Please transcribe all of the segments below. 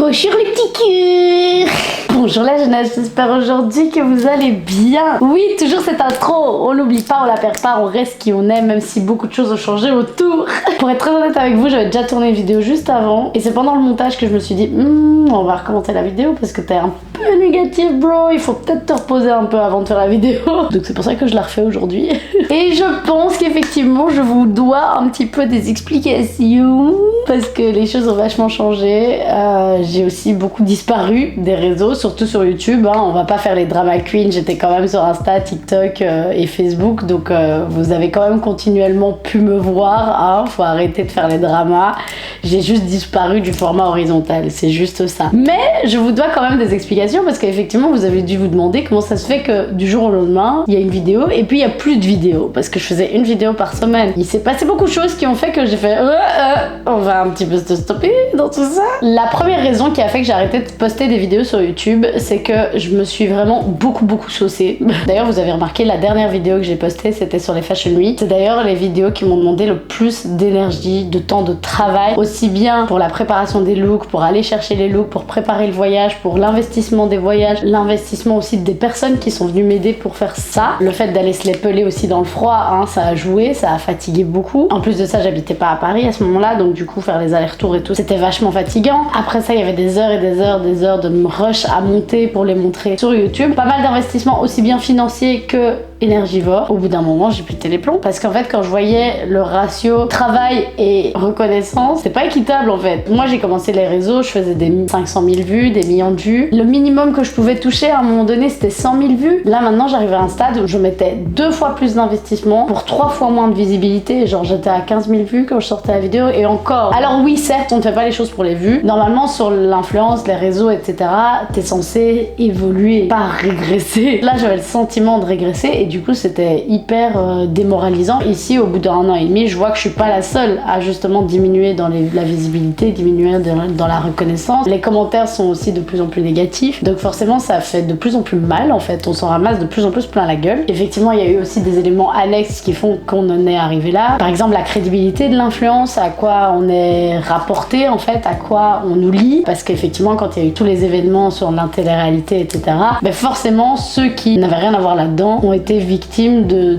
Bonjour les petits cœurs. Bonjour la jeunesse, j'espère aujourd'hui que vous allez bien. Oui, toujours cette intro, on l'oublie pas, on la perd pas, on reste qui on est, même si beaucoup de choses ont changé autour. Pour être très honnête avec vous, j'avais déjà tourné une vidéo juste avant, et c'est pendant le montage que je me suis dit, on va recommencer la vidéo parce que t'es un peu négatif bro, il faut peut-être te reposer un peu avant de faire la vidéo. Donc c'est pour ça que je la refais aujourd'hui. Et je pense qu'effectivement je vous dois un petit peu des explications, parce que les choses ont vachement changé. J'ai aussi beaucoup disparu des réseaux, surtout sur YouTube, hein. On va pas faire les drama queens, j'étais quand même sur Insta, TikTok et Facebook, donc vous avez quand même continuellement pu me voir, hein. Faut arrêter de faire les dramas. J'ai juste disparu du format horizontal, c'est juste ça. Mais je vous dois quand même des explications, parce qu'effectivement vous avez dû vous demander comment ça se fait que du jour au lendemain il y a une vidéo et puis il y a plus de vidéos, parce que je faisais une vidéo par semaine. Il s'est passé beaucoup de choses qui ont fait que j'ai fait on va un petit peu se stopper dans tout ça. La première raison qui a fait que j'ai arrêté de poster des vidéos sur YouTube, c'est que je me suis vraiment beaucoup saucée. D'ailleurs vous avez remarqué, la dernière vidéo que j'ai postée c'était sur les Fashion Week. C'est d'ailleurs les vidéos qui m'ont demandé le plus d'énergie, de temps de travail, aussi bien pour la préparation des looks, pour aller chercher les looks, pour préparer le voyage, pour l'investissement des voyages, l'investissement aussi des personnes qui sont venues m'aider pour faire ça. Le fait d'aller se les peler aussi dans le froid, hein, ça a joué, ça a fatigué beaucoup. En plus de ça, j'habitais pas à Paris à ce moment-là, donc du coup faire les allers-retours et tout, c'était vachement fatigant. Après ça, il y avait des heures et des heures de rush à monter pour les montrer sur YouTube. Pas mal d'investissements aussi bien financiers que énergivores. Au bout d'un moment, j'ai pété les plombs, parce qu'en fait quand je voyais le ratio travail et reconnaissance, c'est pas équitable en fait. Moi j'ai commencé les réseaux, je faisais des 500 000 vues, des millions de vues. Le minimum que je pouvais toucher à un moment donné c'était 100 000 vues. Là maintenant j'arrive à un stade où je mettais 2 fois plus d'investissement pour 3 fois moins de visibilité. Genre j'étais à 15 000 vues quand je sortais la vidéo, et encore. Alors oui, certes on ne fait pas les choses pour les vues. Normalement sur l'influence, les réseaux, etc. t'es censé évoluer, pas régresser. Là j'avais le sentiment de régresser, et du coup c'était hyper démoralisant. Ici au bout d'un an et demi, je vois que je suis pas la seule à justement diminuer dans la visibilité, diminuer dans la reconnaissance. Les commentaires sont aussi de plus en plus négatifs, donc forcément ça fait de plus en plus mal en fait. On s'en ramasse de plus en plus plein la gueule. Effectivement il y a eu aussi des éléments annexes qui font qu'on en est arrivé là. Par exemple la crédibilité de l'influence, à quoi on est rapporté en fait, à quoi on nous lie, parce qu'effectivement quand il y a eu tous les événements sur l'intélé-réalité, etc., ben forcément ceux qui n'avaient rien à voir là-dedans ont été victimes de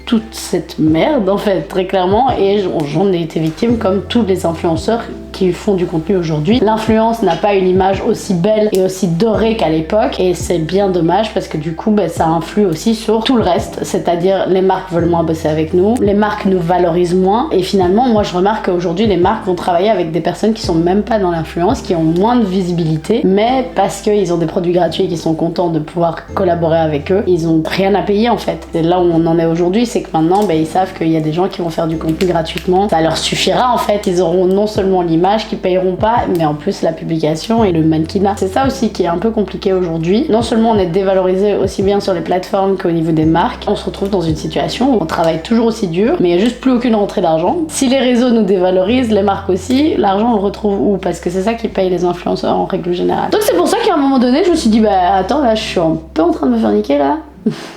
toute cette merde en fait, très clairement, et j'en ai été victime comme tous les influenceurs qui font du contenu aujourd'hui. L'influence n'a pas une image aussi belle et aussi dorée qu'à l'époque, et c'est bien dommage, parce que du coup ça influe aussi sur tout le reste, c'est-à-dire les marques veulent moins bosser avec nous, les marques nous valorisent moins, et finalement moi je remarque qu'aujourd'hui les marques vont travailler avec des personnes qui sont même pas dans l'influence, qui ont moins de visibilité, mais parce qu'ils ont des produits gratuits et qu'ils sont contents de pouvoir collaborer avec eux, ils ont rien à payer en fait. C'est là où on en est aujourd'hui, c'est que maintenant ils savent qu'il y a des gens qui vont faire du contenu gratuitement, ça leur suffira en fait. Ils auront non seulement l'image qu'ils payeront pas, mais en plus la publication et le mannequinat. C'est ça aussi qui est un peu compliqué aujourd'hui. Non seulement on est dévalorisé aussi bien sur les plateformes qu'au niveau des marques, on se retrouve dans une situation où on travaille toujours aussi dur, mais il n'y a juste plus aucune rentrée d'argent. Si les réseaux nous dévalorisent, les marques aussi, l'argent on le retrouve où? Parce que c'est ça qui paye les influenceurs en règle générale. Donc c'est pour ça qu'à un moment donné je me suis dit attends, là je suis un peu en train de me faire niquer là.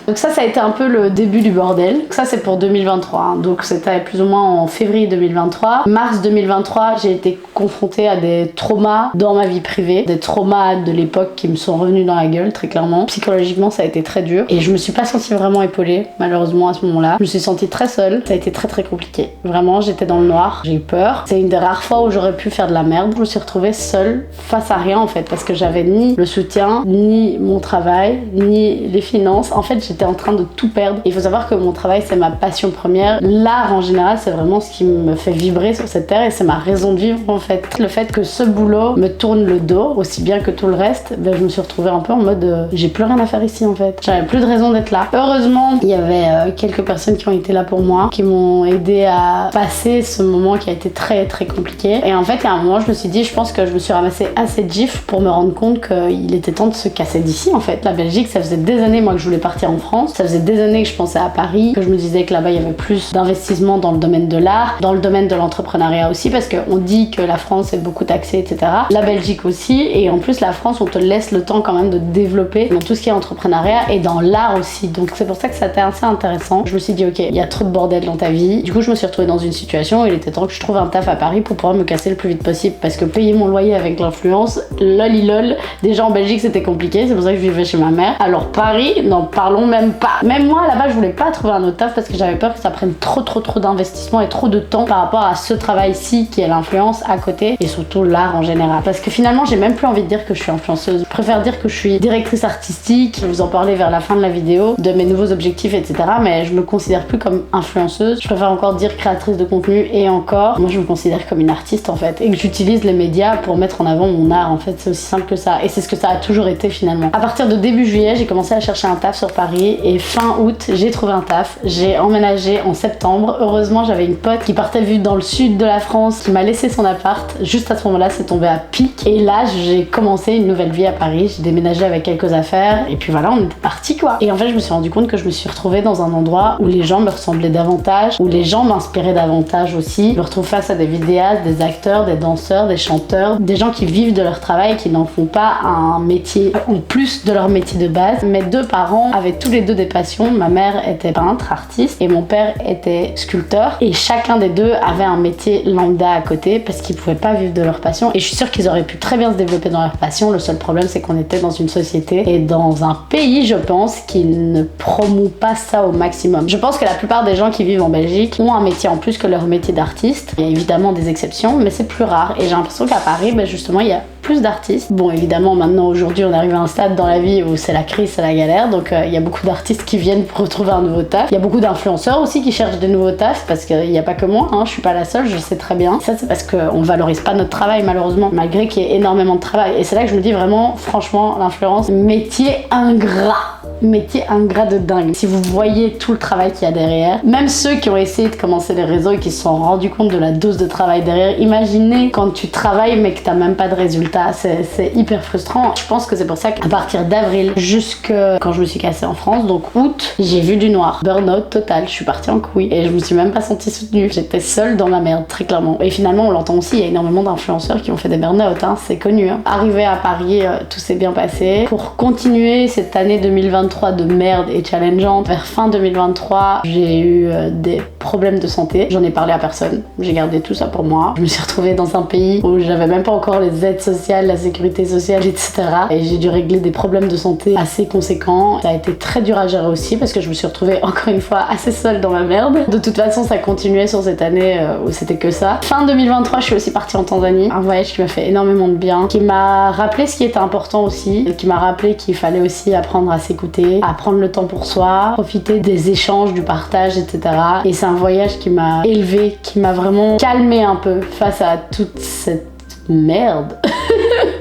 Donc ça a été un peu le début du bordel. Ça c'est pour 2023, hein. Donc c'était plus ou moins en février 2023. Mars 2023, j'ai été confrontée à des traumas dans ma vie privée, des traumas de l'époque qui me sont revenus dans la gueule très clairement. Psychologiquement ça a été très dur, et je me suis pas sentie vraiment épaulée malheureusement à ce moment-là. Je me suis sentie très seule, ça a été très compliqué. Vraiment j'étais dans le noir, j'ai eu peur. C'est une des rares fois où j'aurais pu faire de la merde. Je me suis retrouvée seule face à rien en fait, parce que j'avais ni le soutien, ni mon travail, ni les finances. En fait j'étais en train de tout perdre. Il faut savoir que mon travail c'est ma passion première. L'art en général c'est vraiment ce qui me fait vibrer sur cette terre, et c'est ma raison de vivre en fait. Le fait que ce boulot me tourne le dos aussi bien que tout le reste, je me suis retrouvée un peu en mode j'ai plus rien à faire ici en fait. J'avais plus de raison d'être là. Heureusement il y avait quelques personnes qui ont été là pour moi, qui m'ont aidé à passer ce moment qui a été très compliqué. Et en fait à un moment je me suis dit, je pense que je me suis ramassé assez de gifs pour me rendre compte qu'il était temps de se casser d'ici en fait. La Belgique ça faisait des années moi que je voulais partir en France. Ça faisait des années que je pensais à Paris, que je me disais que là-bas il y avait plus d'investissement dans le domaine de l'art, dans le domaine de l'entrepreneuriat aussi, parce qu'on dit que la France est beaucoup taxée, etc. La Belgique aussi, et en plus la France, on te laisse le temps quand même de développer dans tout ce qui est entrepreneuriat et dans l'art aussi. Donc c'est pour ça que ça a été assez intéressant. Je me suis dit ok, il y a trop de bordel dans ta vie. Du coup je me suis retrouvée dans une situation où il était temps que je trouve un taf à Paris pour pouvoir me casser le plus vite possible, parce que payer mon loyer avec l'influence, lol, déjà en Belgique c'était compliqué, c'est pour ça que je vivais chez ma mère. Alors Paris, n'en parlons même pas. Même moi là-bas je voulais pas trouver un autre taf parce que j'avais peur que ça prenne trop d'investissement et trop de temps par rapport à ce travail-ci qui est l'influence à côté, et surtout l'art en général. Parce que finalement j'ai même plus envie de dire que je suis influenceuse. Je préfère dire que je suis directrice artistique. Je vais vous en parler vers la fin de la vidéo, de mes nouveaux objectifs, etc. Mais je me considère plus comme influenceuse. Je préfère encore dire créatrice de contenu, et encore, moi je me considère comme une artiste en fait, et que j'utilise les médias pour mettre en avant mon art en fait. C'est aussi simple que ça, et c'est ce que ça a toujours été finalement. À partir de début juillet, j'ai commencé à chercher un taf sur Paris, et fin août, j'ai trouvé un taf. J'ai emménagé en septembre. Heureusement, j'avais une pote qui partait vivre dans le sud de la France, qui m'a laissé son appart. Juste à ce moment-là, c'est tombé à pic. Et là, j'ai commencé une nouvelle vie à Paris. J'ai déménagé avec quelques affaires, et puis voilà, on était partis quoi. Et en fait, je me suis rendu compte que je me suis retrouvée dans un endroit où les gens me ressemblaient davantage, où les gens m'inspiraient davantage aussi. Je me retrouve face à des vidéastes, des acteurs, des danseurs, des chanteurs, des gens qui vivent de leur travail, qui n'en font pas un métier en plus de leur métier de base. Mes deux parents avaient tous les deux des passions. Ma mère était peintre, artiste, et mon père était sculpteur, et chacun des deux avait un métier lambda à côté parce qu'ils pouvaient pas vivre de leur passion, et je suis sûre qu'ils auraient pu très bien se développer dans leur passion. Le seul problème, c'est qu'on était dans une société et dans un pays, je pense, qui ne promeut pas ça au maximum. Je pense que la plupart des gens qui vivent en Belgique ont un métier en plus que leur métier d'artiste. Il y a évidemment des exceptions, mais c'est plus rare, et j'ai l'impression qu'à Paris, justement, il y a plus d'artistes. Bon, évidemment, maintenant, aujourd'hui, on arrive à un stade dans la vie où c'est la crise, c'est la galère, donc il y a beaucoup d'artistes qui viennent pour retrouver un nouveau taf. Il y a beaucoup d'influenceurs aussi qui cherchent des nouveaux tafs, parce qu'il n'y a pas que moi, je suis pas la seule, je le sais très bien. Ça, c'est parce qu'on valorise pas notre travail, malheureusement, malgré qu'il y ait énormément de travail. Et c'est là que je me dis vraiment, franchement, l'influence, métier ingrat de dingue. Si vous voyez tout le travail qu'il y a derrière, même ceux qui ont essayé de commencer les réseaux et qui se sont rendus compte de la dose de travail derrière, imaginez quand tu travailles mais que t'as même pas de résultat, c'est hyper frustrant. Je pense que c'est pour ça qu'à partir d'avril jusque quand je me suis cassée en France, donc août, j'ai vu du noir. Burn-out total, je suis partie en couille et je me suis même pas sentie soutenue. J'étais seule dans ma merde, très clairement. Et finalement, on l'entend aussi, il y a énormément d'influenceurs qui ont fait des burn-out, c'est connu. Arrivé à Paris, tout s'est bien passé. Pour continuer cette année 2023 de merde et challengeante, vers fin 2023, j'ai eu des problèmes de santé. J'en ai parlé à personne. J'ai gardé tout ça pour moi. Je me suis retrouvée dans un pays où j'avais même pas encore les aides sociales, la sécurité sociale, etc. Et j'ai dû régler des problèmes de santé assez conséquents. Ça a été très dur à gérer aussi parce que je me suis retrouvée encore une fois assez seule dans ma merde. De toute façon, ça continuait sur cette année où c'était que ça. Fin 2023, je suis aussi partie en Tanzanie. Un voyage qui m'a fait énormément de bien, qui m'a rappelé ce qui était important aussi, qui m'a rappelé qu'il fallait aussi apprendre à s'écouter, à prendre le temps pour soi, profiter des échanges, du partage, etc. Et c'est un voyage qui m'a élevée, qui m'a vraiment calmée un peu face à toute cette merde.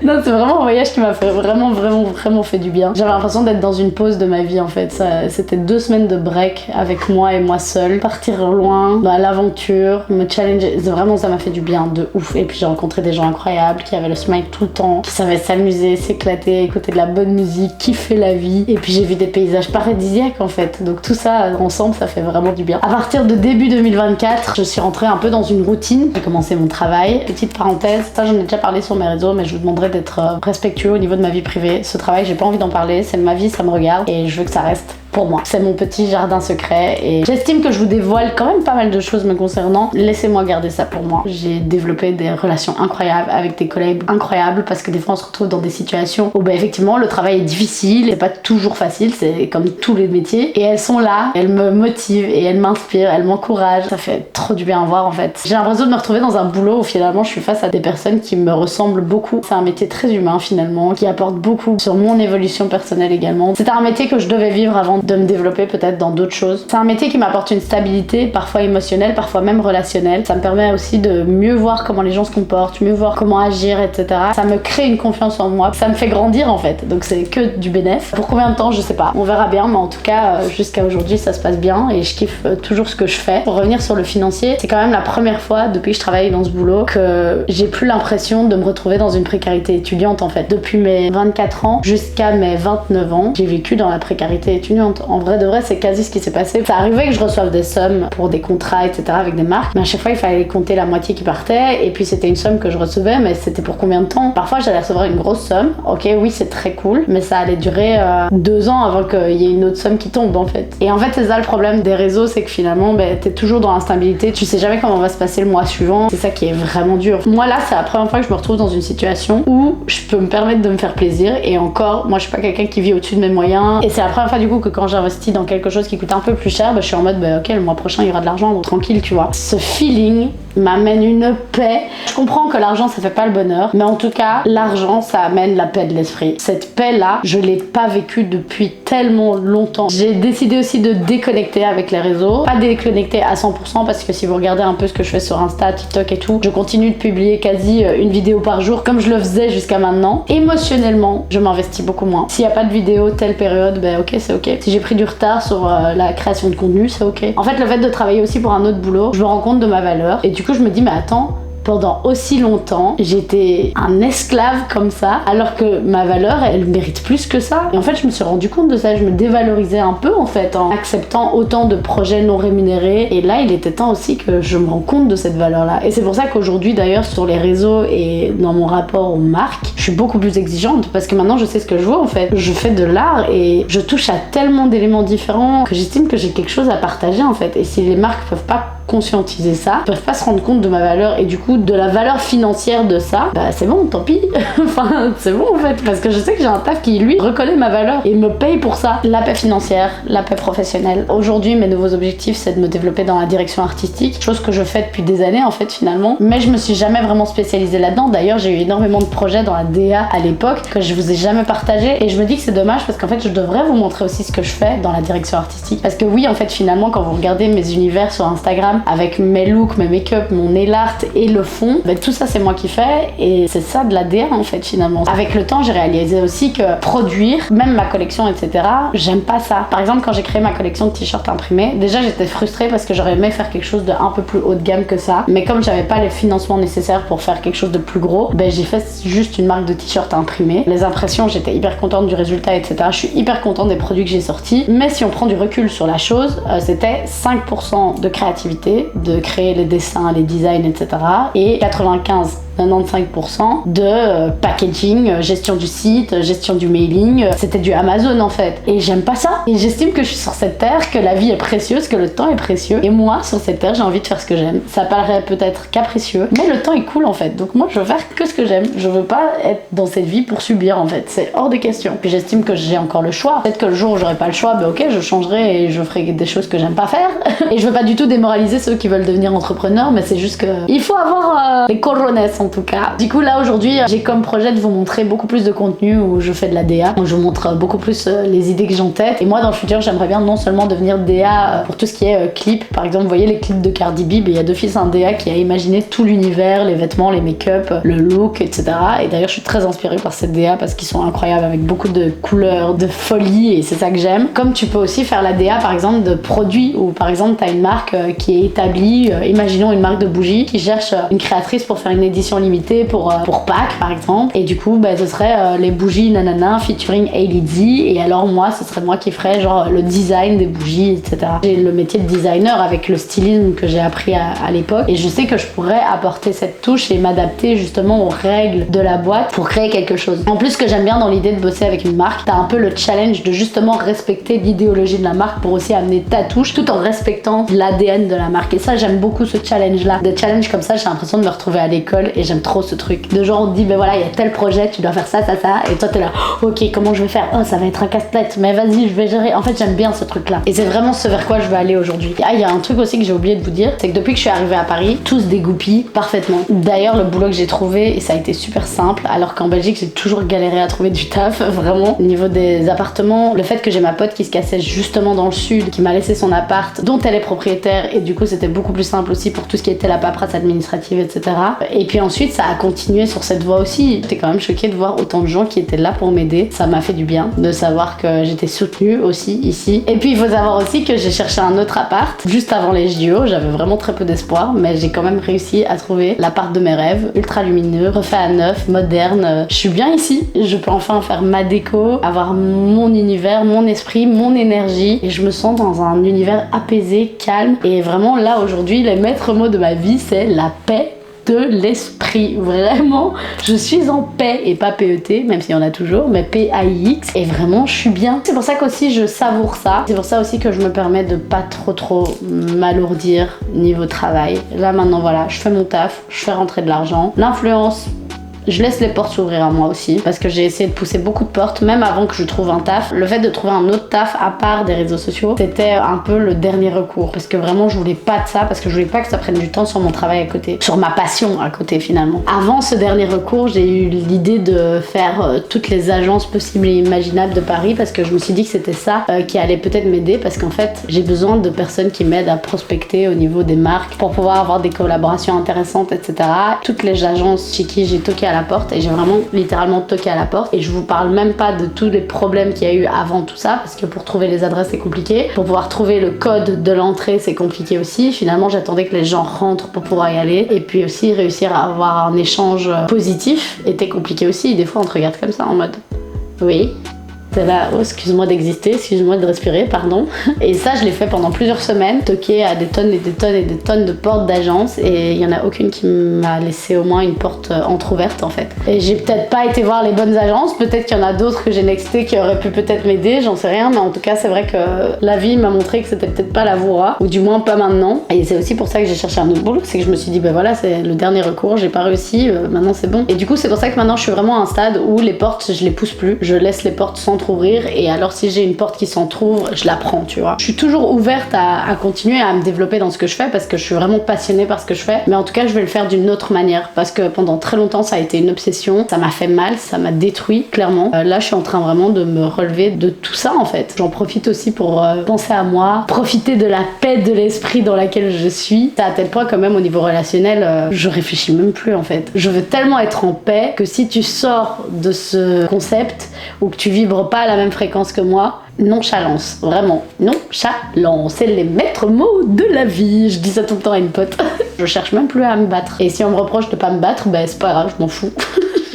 Non, c'est vraiment un voyage qui m'a fait vraiment fait du bien. J'avais l'impression d'être dans une pause de ma vie en fait. C'était 2 semaines de break avec moi et moi seule. Partir loin, dans l'aventure, me challenger. Vraiment, ça m'a fait du bien de ouf. Et puis j'ai rencontré des gens incroyables qui avaient le smile tout le temps, qui savaient s'amuser, s'éclater, écouter de la bonne musique, kiffer la vie. Et puis j'ai vu des paysages paradisiaques en fait. Donc tout ça ensemble, ça fait vraiment du bien. À partir de début 2024, je suis rentrée un peu dans une routine. J'ai commencé mon travail. Petite parenthèse, ça j'en ai déjà parlé sur mes réseaux, mais je vous demanderai d'être respectueux au niveau de ma vie privée. Ce travail, j'ai pas envie d'en parler, c'est ma vie, ça me regarde et je veux que ça reste pour moi. C'est mon petit jardin secret et j'estime que je vous dévoile quand même pas mal de choses me concernant. Laissez-moi garder ça pour moi. J'ai développé des relations incroyables avec des collègues incroyables parce que des fois on se retrouve dans des situations où effectivement le travail est difficile, c'est pas toujours facile, c'est comme tous les métiers et elles sont là, elles me motivent et elles m'inspirent, elles m'encouragent. Ça fait trop du bien à voir en fait. J'ai l'impression de me retrouver dans un boulot où finalement je suis face à des personnes qui me ressemblent beaucoup. C'est un métier très humain finalement, qui apporte beaucoup sur mon évolution personnelle également. C'était un métier que je devais vivre avant de me développer peut-être dans d'autres choses. C'est un métier qui m'apporte une stabilité, parfois émotionnelle, parfois même relationnelle. Ça me permet aussi de mieux voir comment les gens se comportent, mieux voir comment agir, etc. Ça me crée une confiance en moi. Ça me fait grandir en fait. Donc c'est que du bénéf. Pour combien de temps, je sais pas. On verra bien, mais en tout cas, jusqu'à aujourd'hui, ça se passe bien et je kiffe toujours ce que je fais. Pour revenir sur le financier, c'est quand même la première fois depuis que je travaille dans ce boulot que j'ai plus l'impression de me retrouver dans une précarité étudiante en fait. Depuis mes 24 ans jusqu'à mes 29 ans, j'ai vécu dans la précarité étudiante. concluante. En vrai de vrai, c'est quasi ce qui s'est passé. Ça arrivait que je reçoive des sommes pour des contrats, etc. avec des marques, mais à chaque fois, il fallait compter la moitié qui partait, et puis c'était une somme que je recevais, mais c'était pour combien de temps? Parfois, j'allais recevoir une grosse somme. Ok, oui, c'est très cool, mais ça allait durer 2 ans avant qu'il y ait une autre somme qui tombe, en fait. Et en fait, c'est ça le problème des réseaux, c'est que finalement, t'es toujours dans l'instabilité. Tu sais jamais comment va se passer le mois suivant. C'est ça qui est vraiment dur. Moi, là, c'est la première fois que je me retrouve dans une situation où je peux me permettre de me faire plaisir, et encore, moi, je suis pas quelqu'un qui vit au-dessus de mes moyens, et c'est la première fois du coup que quand j'investis dans quelque chose qui coûte un peu plus cher, je suis en mode ok, le mois prochain il y aura de l'argent, donc tranquille, tu vois. Ce feeling m'amène une paix. Je comprends que l'argent ça fait pas le bonheur, mais en tout cas l'argent ça amène la paix de l'esprit. Cette paix là, je l'ai pas vécue depuis tellement longtemps. J'ai décidé aussi de déconnecter avec les réseaux, pas déconnecter à 100% parce que si vous regardez un peu ce que je fais sur Insta, TikTok et tout, je continue de publier quasi une vidéo par jour comme je le faisais jusqu'à maintenant. Émotionnellement, je m'investis beaucoup moins. S'il y a pas de vidéo telle période, ok, c'est ok. Si j'ai pris du retard sur la création de contenu, c'est ok. En fait, le fait de travailler aussi pour un autre boulot, je me rends compte de ma valeur, et du coup je me dis mais attends, pendant aussi longtemps, j'étais un esclave comme ça, alors que ma valeur, elle mérite plus que ça. Et en fait, je me suis rendu compte de ça, je me dévalorisais un peu en fait, en acceptant autant de projets non rémunérés. Et là, il était temps aussi que je me rends compte de cette valeur-là. Et c'est pour ça qu'aujourd'hui, d'ailleurs, sur les réseaux et dans mon rapport aux marques, je suis beaucoup plus exigeante, parce que maintenant, je sais ce que je veux en fait. Je fais de l'art et je touche à tellement d'éléments différents que j'estime que j'ai quelque chose à partager en fait. Et si les marques peuvent pas conscientiser ça, peuvent pas se rendre compte de ma valeur et du coup de la valeur financière de ça, c'est bon, tant pis. Enfin, c'est bon en fait, parce que je sais que j'ai un taf qui lui reconnaît ma valeur et me paye pour ça. La paix financière, la paix professionnelle. Aujourd'hui, mes nouveaux objectifs, c'est de me développer dans la direction artistique, chose que je fais depuis des années en fait finalement, mais je me suis jamais vraiment spécialisée là-dedans. D'ailleurs, j'ai eu énormément de projets dans la DA à l'époque que je vous ai jamais partagé, et je me dis que c'est dommage parce qu'en fait, je devrais vous montrer aussi ce que je fais dans la direction artistique, parce que oui, en fait, finalement, quand vous regardez mes univers sur Instagram, avec mes looks, mes make-up, mon nail art et le fond, tout ça c'est moi qui fais, et c'est ça de la DA en fait finalement. Avec le temps, j'ai réalisé aussi que produire, même ma collection, etc., j'aime pas ça. Par exemple, quand j'ai créé ma collection de t-shirts imprimés, déjà j'étais frustrée parce que j'aurais aimé faire quelque chose de un peu plus haut de gamme que ça, mais comme j'avais pas les financements nécessaires pour faire quelque chose de plus gros, j'ai fait juste une marque de t-shirts imprimés. Les impressions, j'étais hyper contente du résultat, etc. Je suis hyper contente des produits que j'ai sortis, mais si on prend du recul sur la chose, c'était 5% de créativité, de créer les dessins, les designs, etc. et 95% de packaging, gestion du site, gestion du mailing. C'était du Amazon en fait. Et j'aime pas ça. Et j'estime que je suis sur cette terre, que la vie est précieuse, que le temps est précieux. Et moi, sur cette terre, j'ai envie de faire ce que j'aime. Ça paraît peut-être capricieux, mais le temps est cool en fait. Donc moi, je veux faire que ce que j'aime. Je veux pas être dans cette vie pour subir en fait. C'est hors de question. Puis j'estime que j'ai encore le choix. Peut-être que le jour où j'aurai pas le choix, ok, je changerai et je ferai des choses que j'aime pas faire. Et je veux pas du tout démoraliser ceux qui veulent devenir entrepreneurs, mais c'est juste que il faut avoir les corones en tout cas. Du coup là aujourd'hui j'ai comme projet de vous montrer beaucoup plus de contenu où je fais de la DA, où je vous montre beaucoup plus les idées que j'ai en tête. Et moi dans le futur j'aimerais bien non seulement devenir DA pour tout ce qui est clip, par exemple vous voyez les clips de Cardi B, il y a d'office un DA qui a imaginé tout l'univers, les vêtements, les make-up, le look, etc. Et d'ailleurs je suis très inspirée par cette DA parce qu'ils sont incroyables avec beaucoup de couleurs, de folie, et c'est ça que j'aime. Comme tu peux aussi faire la DA par exemple de produits, où par exemple t'as une marque qui est établie, imaginons une marque de bougies qui cherche une créatrice pour faire une édition limitée pour Pâques par exemple, et du coup ce serait les bougies nanana featuring Hailey D, et alors moi ce serait moi qui ferais genre le design des bougies, etc. J'ai le métier de designer avec le stylisme que j'ai appris à l'époque, et je sais que je pourrais apporter cette touche et m'adapter justement aux règles de la boîte pour créer quelque chose. En plus, ce que j'aime bien dans l'idée de bosser avec une marque, t'as un peu le challenge de justement respecter l'idéologie de la marque pour aussi amener ta touche tout en respectant l'ADN de la marque, et ça j'aime beaucoup ce challenge là. Des challenges comme ça, j'ai l'impression de me retrouver à l'école, et j'aime trop ce truc de genre on te dit voilà il y a tel projet, tu dois faire ça, et toi t'es là ok comment je vais faire, oh ça va être un casse-tête, mais vas-y je vais gérer. En fait j'aime bien ce truc là, et c'est vraiment ce vers quoi je veux aller aujourd'hui. Il y a un truc aussi que j'ai oublié de vous dire, c'est que depuis que je suis arrivée à Paris, tout se dégoupille parfaitement. D'ailleurs le boulot que j'ai trouvé, et ça a été super simple, alors qu'en Belgique j'ai toujours galéré à trouver du taf, vraiment. Au niveau des appartements, le fait que j'ai ma pote qui se cassait justement dans le sud, qui m'a laissé son appart dont elle est propriétaire, et du coup c'était beaucoup plus simple aussi pour tout ce qui était la paperasse administrative, etc. Et puis ensuite ensuite ça a continué sur cette voie aussi. J'étais quand même choquée de voir autant de gens qui étaient là pour m'aider. Ça m'a fait du bien de savoir que j'étais soutenue aussi ici. Et puis il faut savoir aussi que j'ai cherché un autre appart juste avant les JO. J'avais vraiment très peu d'espoir, mais j'ai quand même réussi à trouver l'appart de mes rêves, ultra lumineux, refait à neuf, moderne. Je suis bien ici. Je peux enfin faire ma déco, avoir mon univers, mon esprit, mon énergie, et je me sens dans un univers apaisé, calme. Et vraiment là aujourd'hui, les maîtres mots de ma vie, c'est la paix de l'esprit. Vraiment, je suis en paix, et pas PET, même s'il y en a toujours, mais PAIX, et vraiment je suis bien. C'est pour ça qu'aussi je savoure ça. C'est pour ça aussi que je me permets de pas trop m'alourdir niveau travail. Là maintenant voilà, je fais mon taf, je fais rentrer de l'argent. L'influence, je laisse les portes s'ouvrir à moi aussi, parce que j'ai essayé de pousser beaucoup de portes, même avant que je trouve un taf. Le fait de trouver un autre taf à part des réseaux sociaux, c'était un peu le dernier recours, parce que vraiment je voulais pas de ça, parce que je voulais pas que ça prenne du temps sur mon travail à côté, sur ma passion à côté finalement. Avant ce dernier recours, j'ai eu l'idée de faire toutes les agences possibles et imaginables de Paris, parce que je me suis dit que c'était ça qui allait peut-être m'aider, parce qu'en fait j'ai besoin de personnes qui m'aident à prospecter au niveau des marques, pour pouvoir avoir des collaborations intéressantes, etc. Toutes les agences chez qui j'ai toqué à la porte, et j'ai vraiment littéralement toqué à la porte, et je vous parle même pas de tous les problèmes qu'il y a eu avant tout ça, parce que pour trouver les adresses c'est compliqué, pour pouvoir trouver le code de l'entrée c'est compliqué aussi. Finalement j'attendais que les gens rentrent pour pouvoir y aller, et puis aussi réussir à avoir un échange positif était compliqué aussi. Des fois on te regarde comme ça en mode oui, t'es là, oh excuse-moi d'exister, excuse-moi de respirer, pardon. Et ça je l'ai fait pendant plusieurs semaines, toquer à des tonnes et des tonnes et des tonnes de portes d'agences, et il y en a aucune qui m'a laissé au moins une porte entrouverte en fait. Et j'ai peut-être pas été voir les bonnes agences, peut-être qu'il y en a d'autres que j'ai nexté qui auraient pu peut-être m'aider, j'en sais rien, mais en tout cas c'est vrai que la vie m'a montré que c'était peut-être pas la voie, ou du moins pas maintenant. Et c'est aussi pour ça que j'ai cherché un autre boulot, c'est que je me suis dit ben voilà, c'est le dernier recours, j'ai pas réussi, maintenant c'est bon. Et du coup c'est pour ça que maintenant je suis vraiment à un stade où les portes je les pousse plus, je laisse les portes s'entrouvrir, et alors si j'ai une porte qui s'entrouvre, je la prends, tu vois. Je suis toujours ouverte à continuer à me développer dans ce que je fais, parce que je suis vraiment passionnée par ce que je fais, mais en tout cas je vais le faire d'une autre manière, parce que pendant très longtemps ça a été une obsession, ça m'a fait mal, ça m'a détruit clairement. Là je suis en train vraiment de me relever de tout ça en fait. J'en profite aussi pour penser à moi, profiter de la paix de l'esprit dans laquelle je suis. À tel point quand même au niveau relationnel, je réfléchis même plus en fait. Je veux tellement être en paix que si tu sors de ce concept, ou que tu vibres pas à la même fréquence que moi, nonchalance, vraiment, nonchalance, c'est les maîtres mots de la vie. Je dis ça tout le temps à une pote. Je cherche même plus à me battre. Et si on me reproche de pas me battre, ben c'est pas grave, je m'en fous.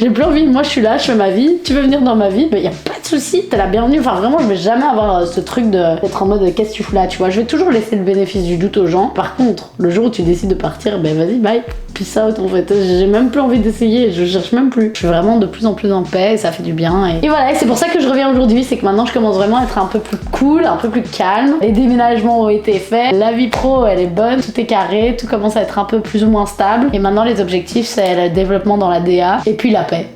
J'ai plus envie, moi je suis là, je fais ma vie, tu veux venir dans ma vie, ben y a pas de souci, t'es la bienvenue. Enfin vraiment, je vais jamais avoir ce truc d'être en mode qu'est-ce que tu fous là, tu vois. Je vais toujours laisser le bénéfice du doute aux gens. Par contre, le jour où tu décides de partir, ben vas-y, bye. Peace out en fait. J'ai même plus envie d'essayer, je cherche même plus. Je suis vraiment de plus en plus en paix, et ça fait du bien. Et voilà, et c'est pour ça que je reviens aujourd'hui, c'est que maintenant je commence vraiment à être un peu plus cool, un peu plus calme. Les déménagements ont été faits, la vie pro elle est bonne, tout est carré, tout commence à être un peu plus ou moins stable. Et maintenant les objectifs c'est le développement dans la DA, et puis la paix.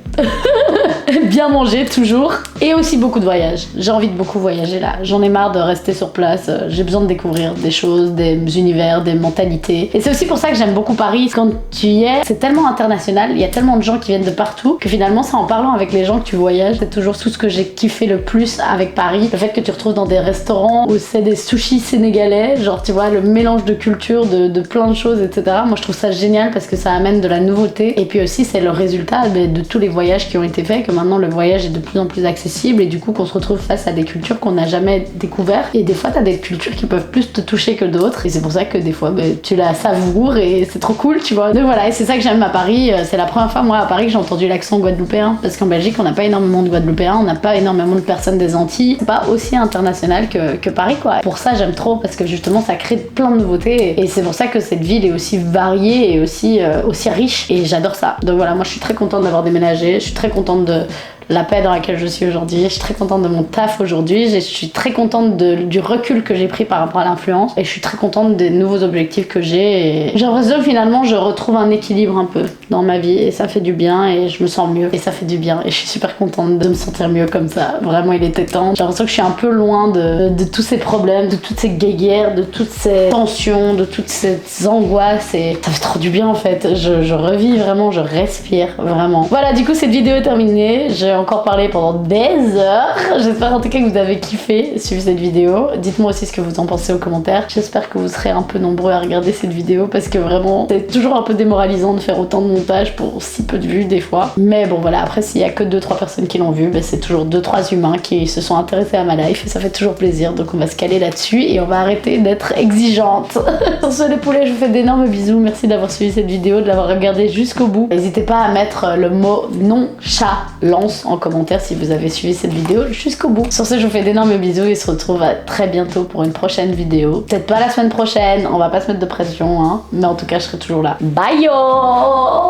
Bien manger toujours, et aussi beaucoup de voyages. J'ai envie de beaucoup voyager là, j'en ai marre de rester sur place, j'ai besoin de découvrir des choses, des univers, des mentalités. Et c'est aussi pour ça que j'aime beaucoup Paris. Quand tu y es, c'est tellement international, il y a tellement de gens qui viennent de partout, que finalement c'est en parlant avec les gens que tu voyages. C'est toujours tout ce que j'ai kiffé le plus avec Paris, le fait que tu retrouves dans des restaurants où c'est des sushis sénégalais, genre tu vois le mélange de culture, de plein de choses, etc. Moi je trouve ça génial parce que ça amène de la nouveauté, et puis aussi c'est le résultat de tous les voyages qui ont été faits, que maintenant le voyage est de plus en plus accessible, et du coup qu'on se retrouve face à des cultures qu'on n'a jamais découvertes, et des fois t'as des cultures qui peuvent plus te toucher que d'autres, et c'est pour ça que des fois tu la savoures et c'est trop cool, tu vois. Donc voilà, et c'est ça que j'aime à Paris. C'est la première fois moi à Paris que j'ai entendu l'accent guadeloupéen, parce qu'en Belgique on n'a pas énormément de guadeloupéens, on n'a pas énormément de personnes des Antilles, c'est pas aussi international que Paris quoi. Pour ça j'aime trop, parce que justement ça crée plein de nouveautés, et c'est pour ça que cette ville est aussi variée et aussi riche, et j'adore ça. Donc voilà, moi je suis très contente d'avoir déménagé, je suis très contente de la paix dans laquelle je suis aujourd'hui, je suis très contente de mon taf aujourd'hui, je suis très contente du recul que j'ai pris par rapport à l'influence, et je suis très contente des nouveaux objectifs que j'ai, et j'ai l'impression que finalement je retrouve un équilibre un peu dans ma vie, et ça fait du bien, et je me sens mieux, et ça fait du bien, et je suis super contente de me sentir mieux comme ça. Vraiment il était temps. J'ai l'impression que je suis un peu loin de tous ces problèmes, de toutes ces guéguerres, de toutes ces tensions, de toutes ces angoisses, et ça fait trop du bien en fait. Je revis vraiment, je respire vraiment. Voilà, du coup cette vidéo est terminée. J'ai encore parlé pendant des heures. J'espère en tout cas que vous avez kiffé suivre cette vidéo. Dites-moi aussi ce que vous en pensez aux commentaires. J'espère que vous serez un peu nombreux à regarder cette vidéo, parce que vraiment c'est toujours un peu démoralisant de faire autant de montage pour si peu de vues des fois. Mais bon voilà, après s'il y a que 2-3 personnes qui l'ont vu, bah, c'est toujours 2-3 humains qui se sont intéressés à ma life et ça fait toujours plaisir. Donc on va se caler là-dessus et on va arrêter d'être exigeante. Sur ce les poulets, je vous fais d'énormes bisous. Merci d'avoir suivi cette vidéo, de l'avoir regardée jusqu'au bout. N'hésitez pas à mettre le mot nonchalance en commentaire si vous avez suivi cette vidéo jusqu'au bout. Sur ce, je vous fais d'énormes bisous et se retrouve à très bientôt pour une prochaine vidéo. Peut-être pas la semaine prochaine, on va pas se mettre de pression, hein, mais en tout cas, je serai toujours là. Bye yo!